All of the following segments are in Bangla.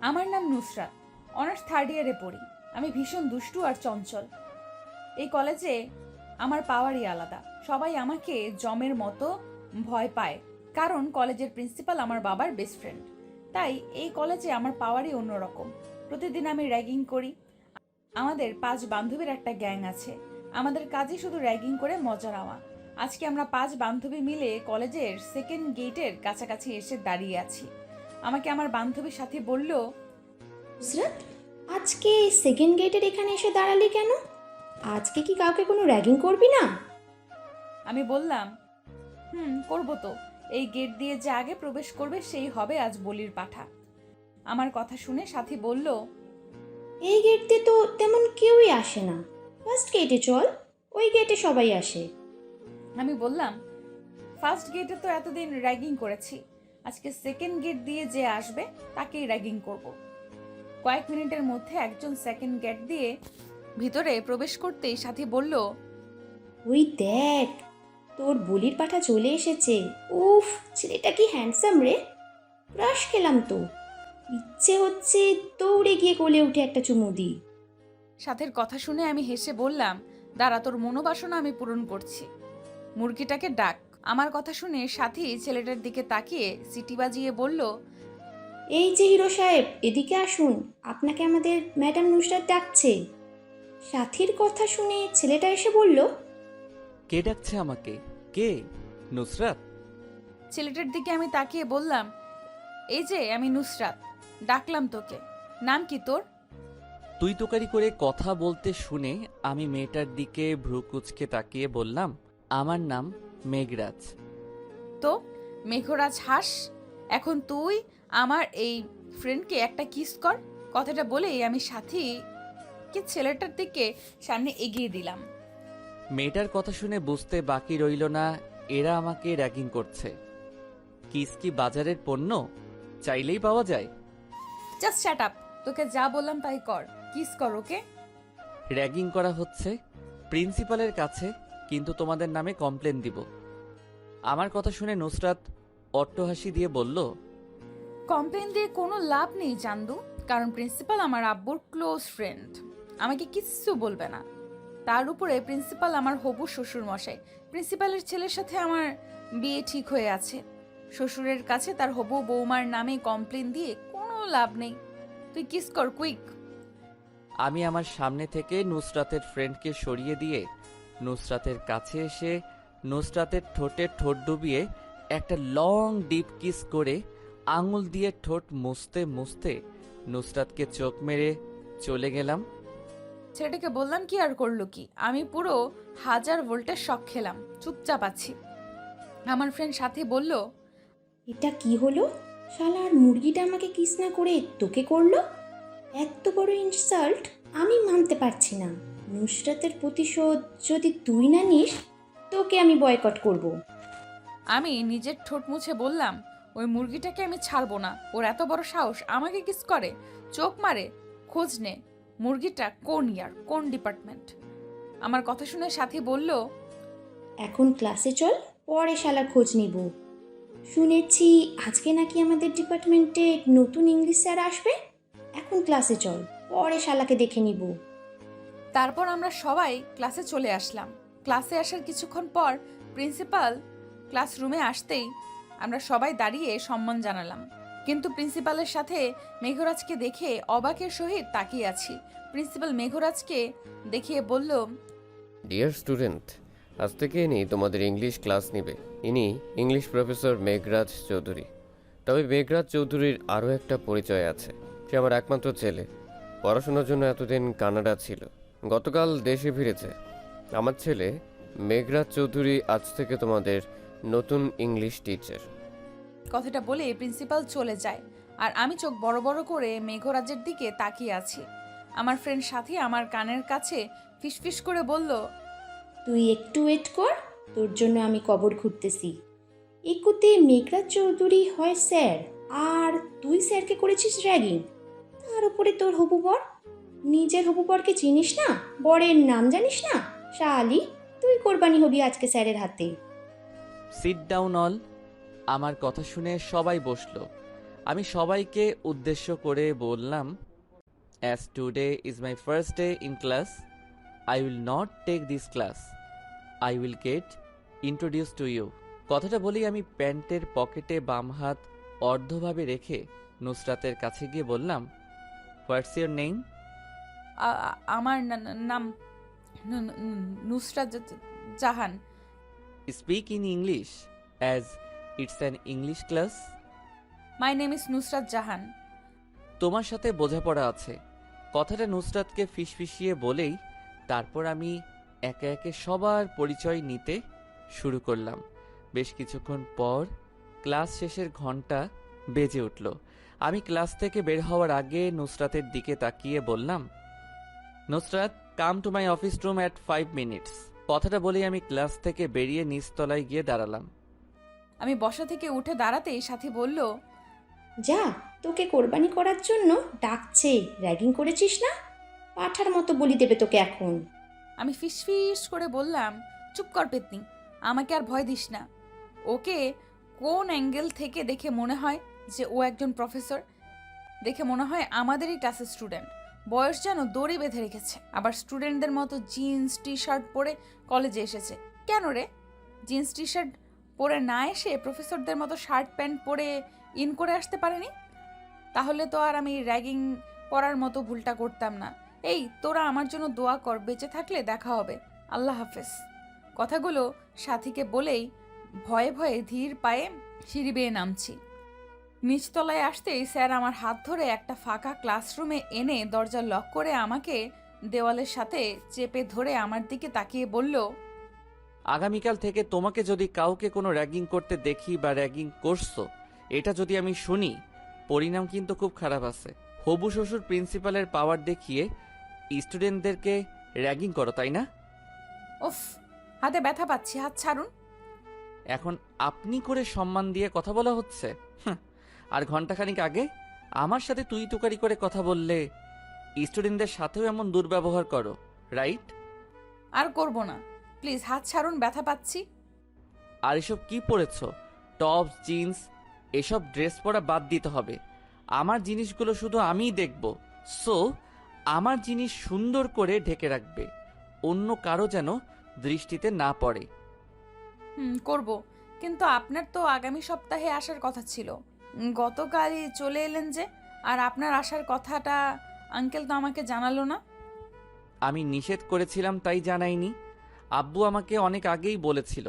আমার নাম নুসরাত, অনার্স থার্ড ইয়ারে পড়ি। আমি ভীষণ দুষ্টু আর চঞ্চল। এই কলেজে আমার পাওয়ারই আলাদা। সবাই আমাকে জমের মতো ভয় পায়, কারণ কলেজের প্রিন্সিপাল আমার বাবার বেস্ট ফ্রেন্ড। তাই এই কলেজে আমার পাওয়ারই অন্যরকম। প্রতিদিন আমি র্যাগিং করি। আমাদের 5 বান্ধবীর একটা গ্যাং আছে। আমাদের কাজই শুধু র্যাগিং করে মজা নেওয়া। আজকে আমরা 5 বান্ধবী মিলে কলেজের সেকেন্ড গেটের কাছাকাছি এসে দাঁড়িয়ে আছি। আমাকে আমার বান্ধবীর সাথে বলল, নুসরাত, আজকে সেকেন্ড গেটের এখানে এসে দাঁড়ালি কেন? আজকে কি কাউকে কোনো র্যাগিং করবি না? আমি বললাম, করবো তো। এই গেট দিয়ে যে আগে প্রবেশ করবে সেই হবে আজ বলির পাঠা। আমার কথা শুনে সাথী বলল, এই গেট দিয়ে তো তেমন কেউই আসে না। ফার্স্ট গেটে চল, ওই গেটে সবাই আসে। আমি বললাম, ফার্স্ট গেটে তো এতদিন র্যাগিং করেছি, আজকে সেকেন্ড গেট দিয়ে যে আসবে তাকেই র্যাগিং করব। কয়েক মিনিটের মধ্যে একজন সেকেন্ড গেট দিয়ে ভিতরে প্রবেশ করতেই সাথী বলল, ওই দেখ, তোর বলির পাঠা চলে এসেছে। উফ, ছেলেটা কি হ্যান্ডসাম রে! ক্রাশ খেলাম তো। ইচ্ছে হচ্ছে দৌড়ে গিয়ে কোলে উঠে একটা চুমু দিই। সাথীর কথা শুনে আমি হেসে বললাম, দাঁড়া, তোর মনোবাসনা আমি পূরণ করছি। মুরগিটাকে ডাক। আমার কথা শুনে সাথী ছেলেটার দিকে তাকিয়ে সিটি বাজিয়ে বলল, এই যে হিরো সাহেব, এদিকে আসুন, আপনাকে আমাদের ম্যাডাম নুসরাত ডাকছে। সাথীর কথা শুনে ছেলেটা এসে বলল, কে ডাকছে আমাকে? কে? নুসরাত? ছেলেটার দিকে আমি তাকিয়ে বললাম, এই যে আমি নুসরাত, ডাকলাম তোকে। নাম কি তোর? তুই তোকারি করে কথা বলতে শুনে আমি মেয়েটার দিকে ভ্রু কুঁচকে তাকিয়ে বললাম, আমার নাম মেঘরাজ। তো মেঘরাজ হাস। এখন তুই আমার এই ফ্রেন্ডকে একটা কিস কর। কথাটা বলেই আমি সাথীকে ছেলেটার দিকে সামনে এগিয়ে দিলাম। মেয়েটার কথা শুনে বুঝতে বাকি রইল না এরা আমাকে র্যাগিং করছে। কিস কি বাজারের পণ্য? চাইলেই পাওয়া যায়? Just shut up. তোকে যা বললাম তাই কর, কিস কর ওকে। র্যাগিং করা হচ্ছে প্রিন্সিপালের কাছে, কিন্তু তোমাদের নামে কমপ্লেন দিব। আমার কথা শুনে নুসরাত অট্টহাসি দিয়ে বলল, কমপ্লেন দিয়ে কোনো লাভ নেই চান্দু, কারণ প্রিন্সিপাল আমার আব্বুর ক্লোজ ফ্রেন্ড। আমাকে কিচ্ছু বলবে না। তার উপরে প্রিন্সিপাল আমার হবু শ্বশুর মশাই। প্রিন্সিপালের ছেলের সাথে আমার বিয়ে ঠিক হয়ে আছে। শ্বশুরের কাছে তার হবু বৌমার নামে কমপ্লেন দিয়ে কোনো লাভ নেই। তুই কিস কর কুইক। আমি আমার সামনে থেকে নুসরাতের ফ্রেন্ডকে সরিয়ে দিয়ে নুসরাতের কাছে এসে নুসরাতের ঠোঁটে ঠোঁট ডুবিয়ে একটা লং ডিপ কিস করে আঙুল দিয়ে ঠোঁট মুছতে মুছতে নুসরাতকে চোখ মেরে চলে গেলাম। ছেলেটাকে বললাম কি আর করলো কি, আমি পুরো 1000 ভোল্টের শক খেলাম, চুপচাপ আছি। আমার ফ্রেন্ড সাথী বলল, এটা কি হলো? শালার মুরগিটা আমাকে কিস না করে তোকে করলো? এত বড় ইনসাল্ট আমি মানতে পারছি না। নুসরাতের প্রতিশোধ যদি তুই না নিস, তোকে আমি বয়কট করব। আমি নিজের ঠোঁট মুছে বললাম, ওই মুরগিটাকে আমি ছাড়বো না। ওর এত বড় সাহস আমাকে কিস করে, চোখ মারে। খোঁজ নে মুরগিটা কোন ইয়ার, কোন ডিপার্টমেন্ট। আমার কথা শুনে সাথী বলল, এখন ক্লাসে চল, পরে শালার খোঁজ নিব। শুনেছি আজকে নাকি আমাদের ডিপার্টমেন্টে নতুন ইংলিশ স্যার আসবে। এখন ক্লাসে চল, পরে শালাকে দেখে নিব। তারপর আমরা সবাই ক্লাসে চলে আসলাম। ক্লাসে আসার কিছুক্ষণ পর প্রিন্সিপাল ক্লাসরুমে আসতেই আমরা সবাই দাঁড়িয়ে সম্মান জানালাম। কিন্তু প্রিন্সিপালের সাথে মেঘরাজকে দেখে অবাকের সহিত তাকিয়ে আছি। প্রিন্সিপাল মেঘরাজকে দেখিয়ে বলল, ডিয়ার স্টুডেন্ট, আজ থেকে ইনি তোমাদের ইংলিশ ক্লাস নেবে। ইনি ইংলিশ প্রফেসর মেঘরাজ চৌধুরী। তবে মেঘরাজ চৌধুরীর আরও একটা পরিচয় আছে। সে আমার একমাত্র ছেলে। পড়াশোনার জন্য এতদিন কানাডা ছিল, গতকাল দেশে ফিরেছে। আমার ছেলে মেঘরাজ চৌধুরী আজ থেকে তোমাদের নতুন ইংলিশ টিচার। কথাটা বলে প্রিন্সিপাল চলে যায়। আর আমি চোখ বড় বড় করে মেঘরাজের দিকে তাকিয়ে আছি। আমার ফ্রেন্ড সাথী আমার কানের কাছে ফিসফিস করে বলল, তুই একটু ওয়েট কর, তোর জন্য আমি কবর খুঁড়তেছি। একুতে মেঘরাজ চৌধুরী হয় স্যার, আর তুই স্যারকে করেছিস র্যাগিং। তার উপরে তোর হবু বর। নিজের হবু বরকে চিনিস না? বরের নাম জানিস না? শালি, তুই কোরবানি হবি আজকে স্যারের হাতে। Sit down all. আমার কথা শুনে সবাই বসলো। আমি সবাইকে উদ্দেশ্য করে বললাম, as today is my first day in class, I will not take this class, I will get introduce to you. কথাটা বলেই আমি প্যান্টের পকেটে বাম হাত অর্ধভাবে রেখে নুসরাতের কাছে গিয়ে বললাম, হোয়াটস ইউর নেম? আমার নাম Nusrat Jahan. Speak in English as it's an English class. My name is Nusrat Jahan. তোমার সাথে বোঝাপড়া আছে, কথাটা নুসরাতকে ফিসফিসিয়ে বলেই তারপর আমি একে একে সবার পরিচয় নিতে শুরু করলাম। বেশ কিছুক্ষণ পর ক্লাস শেষের ঘন্টা বেজে উঠল। আমি ক্লাস থেকে বের হওয়ার আগে নুসরাতের দিকে তাকিয়ে বললাম, Nusrat, come to my office room at 5 minutes. কথাটা বলেই আমি ক্লাস থেকে বেরিয়ে নিচতলায় গিয়ে দাঁড়ালাম। আমি বসা থেকে উঠে দাঁড়াতেই সাথী বলল, যা, তোকে কোরবানি করার জন্য ডাকছে। র্যাগিং করেছিস না? পাঠার মতো বলি দেবে তোকে এখন। আমি ফিসফিস করে বললাম, চুপ কর পেতনি, আমাকে আর ভয় দিস না। ওকে কোন অ্যাঙ্গেল থেকে দেখে মনে হয় যে ও একজন প্রফেসর? দেখে মনে হয় আমাদেরই ক্লাসের স্টুডেন্ট। বয়স যেন দড়ি বেঁধে রেখেছে। আবার স্টুডেন্টদের মতো জিন্স টি শার্ট পরে কলেজে এসেছে। কেন রে? জিন্স টি শার্ট পরে না এসে প্রফেসরদের মতো শার্ট প্যান্ট পরে ইন করে আসতে পারেনি? তাহলে তো আর আমি র্যাগিং করার মতো ভুলটা করতাম না। এই, তোরা আমার জন্য দোয়া কর, বেঁচে থাকলে দেখা হবে। আল্লাহ হাফেজ। কথাগুলো সাথীকে বলেই ভয়ে ভয়ে ধীর পায়ে সিঁড়ি বেয়ে নামছি। নিচতলায় আসতেই স্যার আমার হাত ধরে একটা ফাঁকা ক্লাসরুমে এনে দরজা লক করে আমাকে দেওয়ালের সাথে চেপে ধরে আমার দিকে তাকিয়ে বলল, আগামীকাল থেকে তোমাকে যদি কাউকে কোনো র্যাগিং করতে দেখি বা র্যাগিং করছো এটা যদি আমি শুনি, পরিণাম কিন্তু খুব খারাপ আছে। হবু শ্বশুর প্রিন্সিপালের পাওয়ার দেখিয়ে স্টুডেন্টদেরকে র্যাগিং করো, তাই না? উফ, হাতে ব্যথা পাচ্ছি, হাত ছাড়ুন। এখন আপনি করে সম্মান দিয়ে কথা বলা হচ্ছে? হাহ, আর ঘন্টাখানিক আগে আমার সাথে তুই তুকারি করে কথা বললে, স্টুডেন্টদের সাথেও এমন দুর্ব্যবহার করো, রাইট? আর করব না, প্লিজ হাত ছাড়ুন, ব্যথা পাচ্ছি। আর এসব কি পরেছ? টপস, জিন্স, এসব ড্রেস পরা বাদ দিতে হবে। আমার জিনিসগুলো শুধু আমিই দেখব, সো আমার জিনিস সুন্দর করে ঢেকে রাখবে, অন্য কারো যেন দৃষ্টিতে না পড়ে। করব, কিন্তু আপনার তো আগামী সপ্তাহে আসার কথা ছিল। গতকালই চলে এলেন যে, আর আপনার আসার কথাটা আঙ্কেল তো আমাকে জানালো না। আমি নিষেধ করেছিলাম তাই জানাইনি। আব্বু আমাকে অনেক আগেই বলেছিল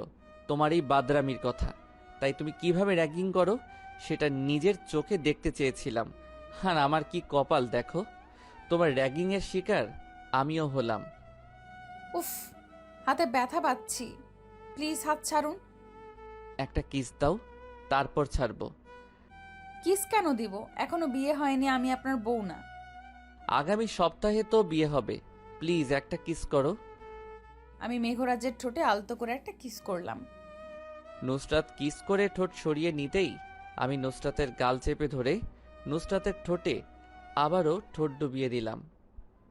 তোমার এই বাদরামির কথা, তাই তুমি কিভাবে র্যাগিং করো সেটা নিজের চোখে দেখতে চেয়েছিলাম। আর আমার কি কপাল দেখো, তোমার র্যাগিংয়ের শিকার আমিও হলাম। উফ, হাতে ব্যথা পাচ্ছি, প্লিজ হাত ছাড়ুন। একটা কিস দাও, তারপর ছাড়বো। কিস কেন দিব? এখনো বিয়ে হয়নি, আমি আপনার বউ না। আগামী সপ্তাহে তো বিয়ে হবে, প্লিজ একটা কিস করো। আমি মেঘরাজের ঠোঁটে আলতো করে একটা কিস করলাম। নুসরাত কিস করে ঠোঁট সরিয়ে নিতেই আমি নুসরাতের গাল চেপে ধরে নুসরাতের ঠোঁটে আবারও ঠোঁট ডুবিয়ে দিলাম।